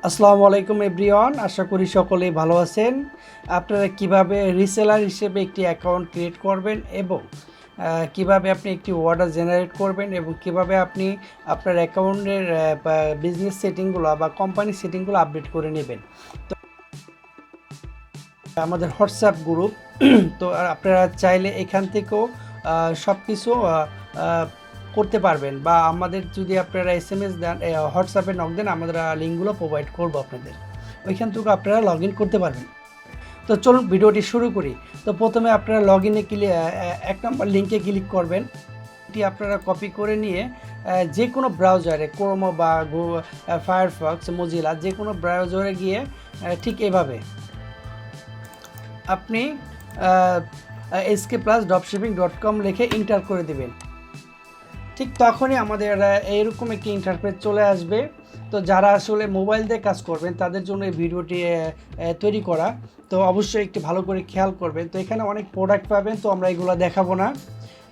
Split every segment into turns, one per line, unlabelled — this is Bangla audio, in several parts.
আসসালামু আলাইকুম এভরিওয়ান, আশা করি সকলেই ভালো আছেন। আপনারা কিভাবে রিসেলার হিসেবে একটি অ্যাকাউন্ট ক্রিয়েট করবেন এবং কিভাবে আপনি একটি অর্ডার জেনারেট করবেন এবং কিভাবে আপনি আপনার অ্যাকাউন্টের বিজনেস সেটিংগুলো বা কোম্পানি সেটিংগুলো আপডেট করে নেবেন। তো আমাদের হোয়াটসঅ্যাপ গ্রুপ, তো আপনারা চাইলে এখান থেকেও সব কিছু করতে পারবেন, বা আমাদের যদি আপনারা SMS দেন, হোয়াটসঅ্যাপে নক দেন, আমরা লিঙ্কগুলো প্রোভাইড করবো আপনাদের, ওইখান থেকে আপনারা লগ ইন করতে পারবেন। তো চলুন ভিডিওটি শুরু করি। তো প্রথমে আপনারা লগ ইনে এক নম্বর লিঙ্কে ক্লিক করবেন। এটি আপনারা কপি করে নিয়ে যে কোনো ব্রাউজারে, ক্রোম বা ফায়ারফক্স, মজিলা, যে কোনো ব্রাউজারে গিয়ে ঠিক এভাবে আপনি skplus.dropshipping.com লিখে এন্টার করে দেবেন। ঠিক তখনই আমাদের এইরকম একটি ইন্টারফেস চলে আসবে। তো যারা আসলে মোবাইল দিয়ে কাজ করবেন তাদের জন্য এই ভিডিওটি তৈরি করা, তো অবশ্যই একটু ভালো করে খেয়াল করবেন। তো এখানে অনেক প্রোডাক্ট পাবেন, তো আমরা এগুলো দেখাবো না।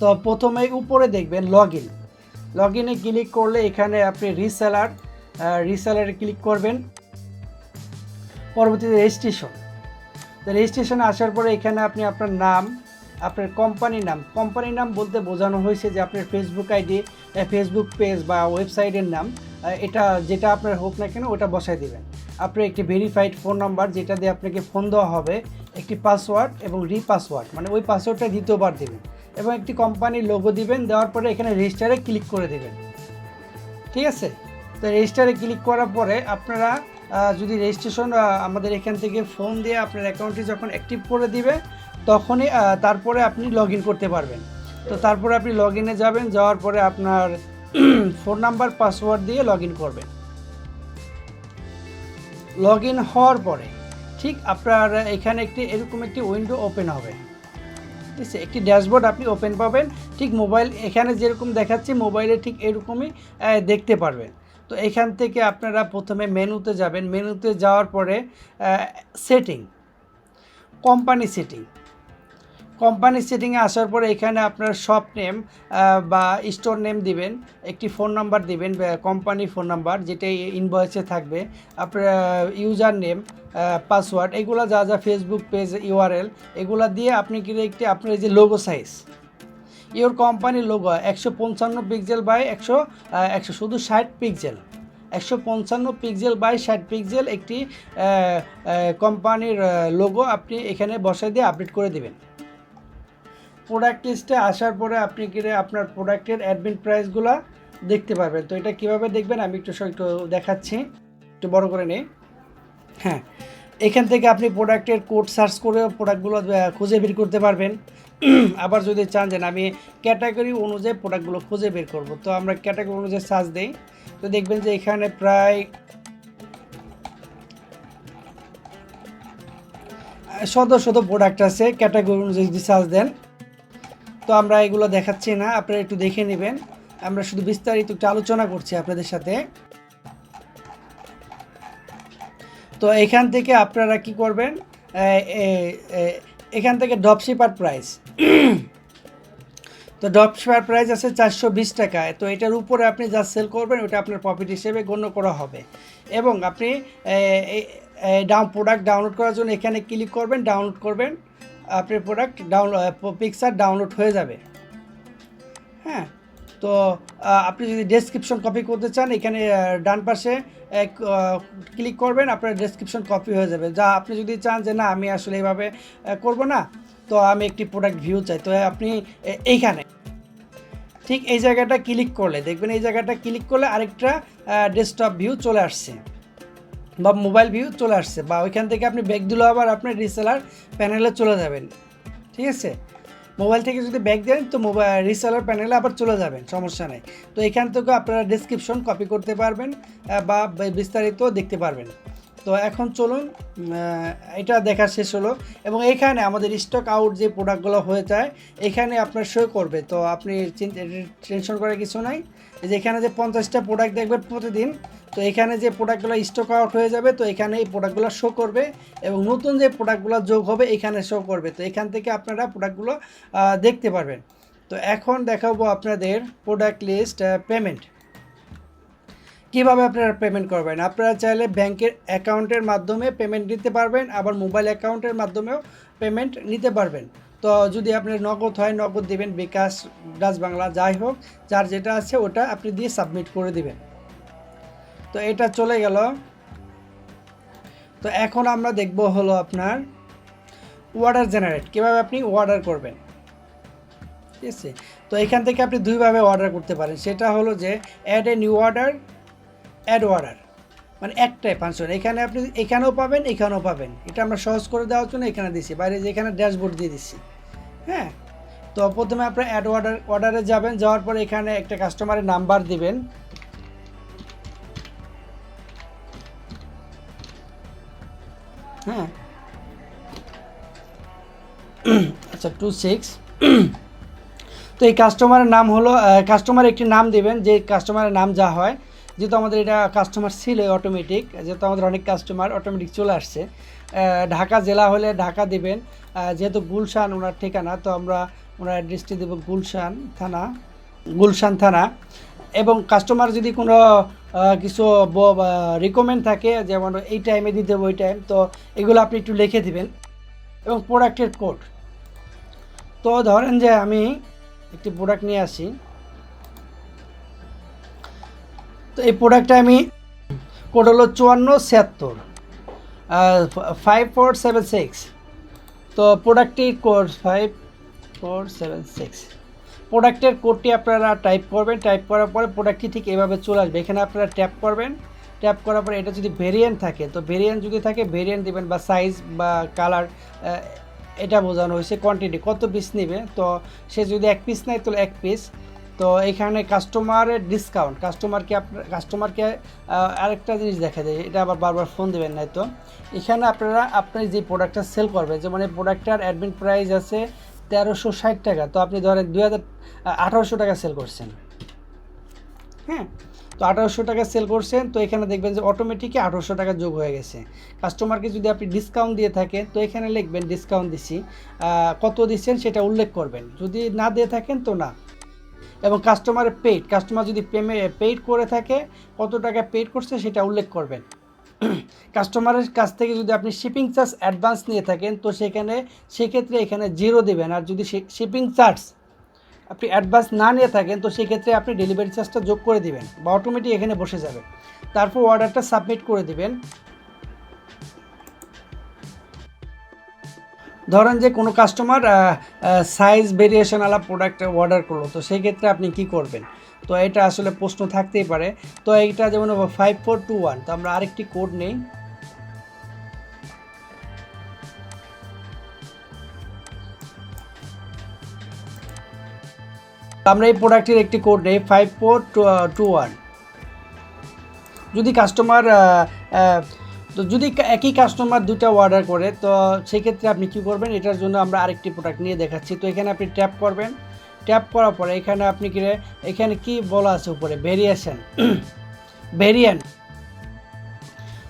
তো প্রথমে উপরে দেখবেন লগ ইনে ক্লিক করলে এখানে আপনি রিসেলারে ক্লিক করবেন। পরবর্তীতে তো রেজিস্ট্রেশনে আসার পরে এখানে আপনি আপনার নাম, আপনার কোম্পানির নাম বলতে বোঝানো হয়েছে যে আপনার ফেসবুক আইডি, ফেসবুক পেজ বা ওয়েবসাইটের নাম, এটা যেটা আপনার হোক না কেন ওটা বসাই দেবেন। আপনার একটি ভেরিফাইড ফোন নাম্বার, যেটা দিয়ে আপনাকে ফোন দেওয়া হবে, একটি পাসওয়ার্ড এবং রিপাসওয়ার্ড, মানে ওই পাসওয়ার্ডটা দ্বিতীয়বার দেবেন, এবং একটি কোম্পানির লোগো দিবেন। দেওয়ার পরে এখানে রেজিস্টারে ক্লিক করে দেবেন। ঠিক আছে? তো রেজিস্টারে ক্লিক করার পরে আপনারা যদি রেজিস্ট্রেশন আমাদের এখান থেকে ফোন দিয়ে আপনার অ্যাকাউন্টটি যখন অ্যাক্টিভ করে দিবে, তখনই তারপরে আপনি লগ ইন করতে পারবেন। তো তারপরে আপনি লগ ইনে যাবেন, যাওয়ার পরে আপনার ফোন নাম্বার, পাসওয়ার্ড দিয়ে লগ ইন করবেন। লগ ইন হওয়ার পরে ঠিক আপনার এখানে এরকম একটি উইন্ডো ওপেন হবে। ঠিক আছে? একটি ড্যাশবোর্ড আপনি ওপেন পাবেন, ঠিক মোবাইল এখানে যেরকম দেখাচ্ছি মোবাইলে ঠিক এরকমই দেখতে পারবেন। তো এখান থেকে আপনারা প্রথমে মেনুতে যাবেন। মেনুতে যাওয়ার পরে সেটিং, কোম্পানি সেটিংয়ে আসার পরে এখানে আপনার শপ নেম বা স্টোর নেম দিবেন, একটি ফোন নাম্বার দিবেন, কোম্পানি ফোন নাম্বার যেটা ইনভয়েসে থাকবে, আপনার ইউজার নেম, পাসওয়ার্ড, এগুলো যা যা, ফেসবুক পেজ URL, এগুলো দিয়ে আপনি আপনার এই যে লোগো সাইজ, ইওর কোম্পানির লোগো 155 পিক্সেল বাই 100 শুধু 60 পিক্সেল, 155 পিক্সেল বাই 60 পিক্সেল একটি কোম্পানির লোগো আপনি এখানে বসাই দিয়ে আপডেট করে দেবেন। প্রোডাক্ট লিস্টে আসার পরে আপনি আপনার প্রোডাক্টের অ্যাডমিন প্রাইসগুলো দেখতে পারবেন। তো এটা কিভাবে দেখবেন আমি একটু দেখাচ্ছি, একটু বড় করে নিই। হ্যাঁ, এখান থেকে আপনি প্রোডাক্টের কোড সার্চ করে প্রোডাক্টগুলো খুঁজে বের করতে পারবেন। আবার যদি চান যে আমি ক্যাটাগরি অনুযায়ী প্রোডাক্টগুলো খুঁজে বের করব, তো আমরা ক্যাটাগরি অনুযায়ী সার্চ দিই। তো দেখবেন যে এখানে প্রায় শত প্রোডাক্ট আছে ক্যাটাগরি অনুযায়ী যদি সার্চ দেন। তো আমরা এগুলো দেখাচ্ছি না, আপনারা একটু দেখে নেবেন। আমরা শুধু বিস্তারিত একটু আলোচনা করছি আপনাদের সাথে। তো এখান থেকে আপনারা কি করবেন, এখান থেকে ড্রপশিপার প্রাইস, তো ড্রপশিপার প্রাইস আছে 420 টাকা। তো এটার উপরে আপনি যা সেল করবেন ওটা আপনার প্রফিট হিসেবে গণ্য করা হবে। এবং আপনি প্রোডাক্ট ডাউনলোড করার জন্য এখানে ক্লিক করবেন, ডাউনলোড করবেন, আপনার প্রোডাক্ট পিকচার ডাউনলোড হয়ে যাবে। হ্যাঁ, তো আপনি যদি ডেসক্রিপশন কপি করতে চান, এখানে ডান পাশে ক্লিক করবেন, আপনার ডেসক্রিপশন কপি হয়ে যাবে। যা আপনি যদি চান যে না আমি আসলে এইভাবে করব না, তো আমি একটি প্রোডাক্ট ভিউ চাই, তো আপনি এইখানে ঠিক এই জায়গাটা ক্লিক করলে দেখবেন, এই জায়গাটা ক্লিক করলে আরেকটা ডেস্কটপ ভিউ চলে আসছে বা মোবাইল ভিউ চলে আসছে, বা ওইখান থেকে আপনি ব্যাক দিলেও আবার আপনার রিসেলার প্যানেলে চলে যাবেন। ঠিক আছে? মোবাইল থেকে যদি ব্যাক দেন তো রিসেলার প্যানেলে আবার চলে যাবেন, সমস্যা নেই। তো এখান থেকে আপনারা ডেসক্রিপশন কপি করতে পারবেন বা বিস্তারিত দেখতে পারবেন। তো এখন চলুন, এটা দেখা শেষ হলো, এবং এখানে আমাদের স্টক আউট যে প্রোডাক্টগুলো হয়ে যায় এখানে আপনার শো করবে। তো আপনি টেনশন করার কিছু নাই, যে এখানে যে 50টা প্রোডাক্ট দেখবেন প্রতিদিন, তো এখানে যে প্রোডাক্টগুলো স্টক আউট হয়ে যাবে তো এখানে এই প্রোডাক্টগুলো শো করবে, এবং নতুন যে প্রোডাক্টগুলো যোগ হবে এখানে শো করবে। তো এখান থেকে আপনারা প্রোডাক্টগুলো দেখতে পারবেন। তো এখন দেখাবো আপনাদের প্রোডাক্ট লিস্ট পেমেন্ট। কীভাবে আপনারা পেমেন্ট করবেন? আপনারা চাইলে ব্যাংকের অ্যাকাউন্টের মাধ্যমে পেমেন্ট নিতে পারবেন, আবার মোবাইল অ্যাকাউন্টের মাধ্যমেও পেমেন্ট নিতে পারবেন। তো যদি আপনার নগদ হয় নগদ দিবেন, বিকাশ, ডাচ বাংলা, যাই হোক, যার যেটা আছে ওটা আপনি দিয়ে সাবমিট করে দিবেন। তো এটা চলে গেল। তো এখন আমরা দেখব হলো আপনার অর্ডার জেনারেট, কীভাবে আপনি অর্ডার করবেন। ঠিক আছে, তো এখান থেকে আপনি দুইভাবে অর্ডার করতে পারেন। সেটা হলো যে add a new order, add order, মানে একটাই ফাংশন। এখানে আপনি এখানেও পাবেন, এখানেও পাবেন। এটা আমরা সহজ করে দেওয়ার জন্য এখানে দিছি, বাইরে যে এখানে ড্যাশবোর্ড দিয়ে দিচ্ছি। হ্যাঁ, তো প্রথমে আপনার অ্যাড অর্ডারে যাবেন, যাওয়ার পরে এখানে একটা কাস্টমারের নাম্বার দিবেন। হ্যাঁ, আচ্ছা 26। তো এই কাস্টমারের নাম হলো, কাস্টমার একটি নাম দিবেন, যে কাস্টমারের নাম যা হয়। যেহেতু আমাদের এটা কাস্টমার ছিল অটোমেটিক, যেহেতু আমাদের অনেক কাস্টমার অটোমেটিক চলে আসছে। ঢাকা জেলা হলে ঢাকা দিবেন, যেহেতু গুলশান ওনার ঠিকানা, তো আমরা ওনার অ্যাড্রেসটি দেবো গুলশান থানা। এবং কাস্টমার যদি কোনো কিছু রিকমেন্ড থাকে, যেমন এই টাইমে দিতে হবে ওই টাইম, তো এগুলো আপনি একটু লিখে দিবেন। এবং প্রোডাক্টের কোড, তো ধরেন যে আমি একটি প্রোডাক্ট নিয়ে আসি, তো এই প্রোডাক্টটা আমি কোড হলো 5476 5476। তো প্রোডাক্টটির কোড 5476। প্রোডাক্টের কোডটি আপনারা টাইপ করবেন, টাইপ করার পরে প্রোডাক্টটি ঠিক এভাবে চলে আসবে। এখানে আপনারা ট্যাপ করবেন, ট্যাপ করার পরে এটা যদি ভেরিয়েন্ট থাকে, তো ভেরিয়েন্ট যদি থাকে ভেরিয়েন্ট দিবেন, বা সাইজ বা কালার, এটা বোঝানো হয়েছে। কোয়ান্টিটি কত পিস নেবে, তো সে যদি 1 পিস নেয় তাহলে 1 পিস। তো এখানে কাস্টমারের ডিসকাউন্ট, কাস্টমারকে আরেকটা জিনিস দেখা যায়, এটা আবার বারবার ফোন দেবেন না। তো এখানে আপনি যে প্রোডাক্টটা সেল করবেন, যেমন এই প্রোডাক্টটার অ্যাডমিন প্রাইস আছে 1360 টাকা, তো আপনি ধরেন 1800 টাকা সেল করছেন। হ্যাঁ, তো 1800 টাকা সেল করছেন, তো এখানে দেখবেন যে অটোমেটিকই 1800 টাকা যোগ হয়ে গেছে। কাস্টমারকে যদি আপনি ডিসকাউন্ট দিয়ে থাকেন, তো এখানে লিখবেন ডিসকাউন্ট দিছি, কত দিচ্ছেন সেটা উল্লেখ করবেন। যদি না দিয়ে থাকেন তো না। এবং কাস্টমারের কাস্টমার যদি পেইড করে থাকে, কত টাকা পেইড করছে সেটা উল্লেখ করবেন। কাস্টমারের কাছ থেকে যদি আপনি শিপিং চার্জ অ্যাডভান্স নিয়ে থাকেন, তো সেক্ষেত্রে এখানে 0 দেবেন। আর যদি শিপিং চার্জ আপনি অ্যাডভান্স না নিয়ে থাকেন, তো সেক্ষেত্রে আপনি ডেলিভারি চার্জটা যোগ করে দিবেন, বা অটোমেটিক এখানে বসে যাবে। তারপর অর্ডারটা সাবমিট করে দিবেন। ধরেন যে কোনো কাস্টমার সাইজ ভেরিয়েশনওয়ালা প্রোডাক্ট অর্ডার করলো, তো সেই ক্ষেত্রে আপনি কি করবেন? তো এটা আসলে প্রশ্ন থাকতেই পারে। তো এইটা যেমন 5421, তো আমরা আরেকটি কোড নেই। আমরা এই প্রোডাক্টের একটি কোড নেই 5421। যদি কাস্টমার তো যদি একই কাস্টমার দুটো অর্ডার করে, তো সেক্ষেত্রে আপনি কি করবেন? এটার জন্য আমরা আরেকটি প্রোডাক্ট নিয়ে দেখাচ্ছি। তো এখানে আপনি ট্যাপ করবেন, ট্যাপ করার পরে এখানে আপনি এখানে কি বলা আছে উপরে, ভেরিয়েন্ট।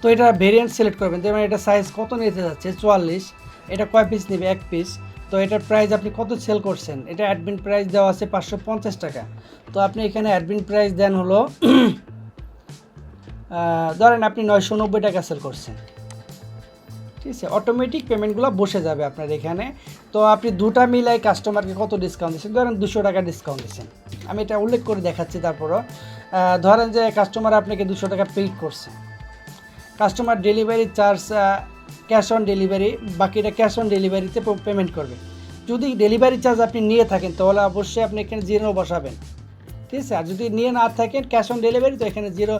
তো এটা ভেরিয়েন্ট সিলেক্ট করবেন। যেমন এটা সাইজ কত নিতে যাচ্ছে 44, এটা কয় পিস নেবে 1 পিস। তো এটার প্রাইস আপনি কত সেল করছেন, এটা অ্যাডমিন প্রাইস দেওয়া আছে 550 টাকা। তো আপনি এখানে অ্যাডমিন প্রাইস দেন হলো ধরেন আপনি 990 টাকা সেল করছেন। ঠিক আছে, অটোমেটিক পেমেন্টগুলো বসে যাবে আপনার এখানে। তো আপনি দুটা মিলাই কাস্টমারকে কত ডিসকাউন্ট দিচ্ছেন, ধরেন 200 টাকা ডিসকাউন্ট দিচ্ছেন। আমি এটা উল্লেখ করে দেখাচ্ছি। তারপরও ধরেন যে কাস্টমার আপনাকে 200 টাকা পেইড করছে, customer delivery charge cash on delivery, বাকিটা ক্যাশ অন ডেলিভারিতে পেমেন্ট করবে। যদি ডেলিভারি চার্জ আপনি নিয়ে থাকেন, তাহলে অবশ্যই আপনি এখানে 0 বসাবেন। ঠিক আছে, আর যদি নিয়ে না থাকেন ক্যাশ অন ডেলিভারি, তো এখানে 0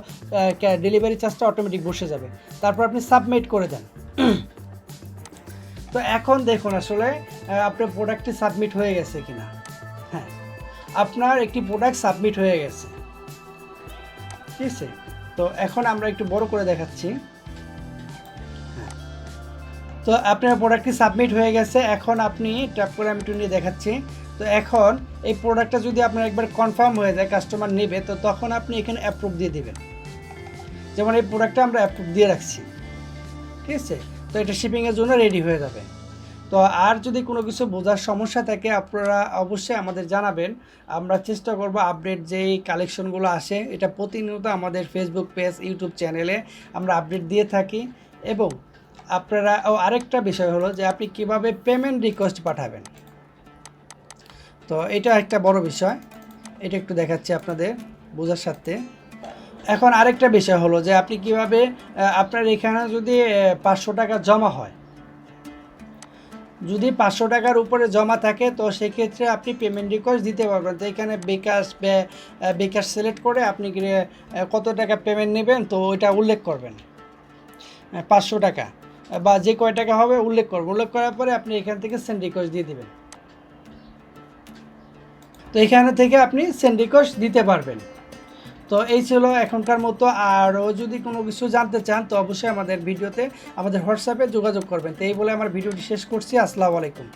ডেলিভারি চার্জটা অটোমেটিক বসে যাবে। তারপর আপনি সাবমিট করে দেন। তো এখন দেখুন আসলে আপনার প্রোডাক্টটি সাবমিট হয়ে গেছে কিনা। হ্যাঁ, আপনার একটি প্রোডাক্ট সাবমিট হয়ে গেছে। ঠিক আছে, তো এখন আমরা একটু বড় করে দেখাচ্ছি। হ্যাঁ, তো আপনার প্রোডাক্টটি সাবমিট হয়ে গেছে। এখন আপনি ট্যাপ করে আমি একটু নিয়ে দেখাচ্ছি। তো এখন এই প্রোডাক্টটা যদি আপনার একবার কনফার্ম হয়ে যায় কাস্টমার নেবে, তো তখন আপনি এখানে অ্যাপ্রুভ দিয়ে দিবেন। যেমন এই প্রোডাক্টটা আমরা অ্যাপ্রুভ দিয়ে রাখছি। ঠিক আছে, তো এটা শিপিংয়ের জন্য রেডি হয়ে যাবে। তো আর যদি কোনো কিছু বোঝার সমস্যা থাকে আপনারা অবশ্যই আমাদের জানাবেন। আমরা চেষ্টা করব আপডেট যেই কালেকশনগুলো আসে এটা প্রতিনিয়ত আমাদের ফেসবুক পেজ, ইউটিউব চ্যানেলে আমরা আপডেট দিয়ে থাকি। এবং আপনারা আরেকটা বিষয় হলো যে আপনি কিভাবে পেমেন্ট রিকোয়েস্ট পাঠাবেন, তো এটা একটা বড় বিষয়, এটা একটু দেখাচ্ছি আপনাদের বোঝার সাথে। এখন আরেকটা বিষয় হলো যে আপনি কিভাবে আপনার এখানে যদি 500 টাকা জমা হয়, যদি 500 টাকার উপরে জমা থাকে তো সেক্ষেত্রে আপনি পেমেন্ট রিকোয়েস্ট দিতে পারবেন। তো এখানে বিকাশ সিলেক্ট করে আপনি কত টাকা পেমেন্ট নেবেন তো ওইটা উল্লেখ করবেন, 500 টাকা বা যে কয় টাকা হবে উল্লেখ করবেন। উল্লেখ করার পরে আপনি এখান থেকে সেন্ড রিকোয়েস্ট দিয়ে দেবেন। তো এখানে থেকে আপনি সেন্ড রিকোয়েস্ট দিতে পারবেন। তো এই ছিল এখনকার মতো। আরও যদি কোনো কিছু জানতে চান তো অবশ্যই আমাদের হোয়াটসঅ্যাপে যোগাযোগ করবেন। তো এই বলে আমার ভিডিওটি শেষ করছি। আসসালামু আলাইকুম।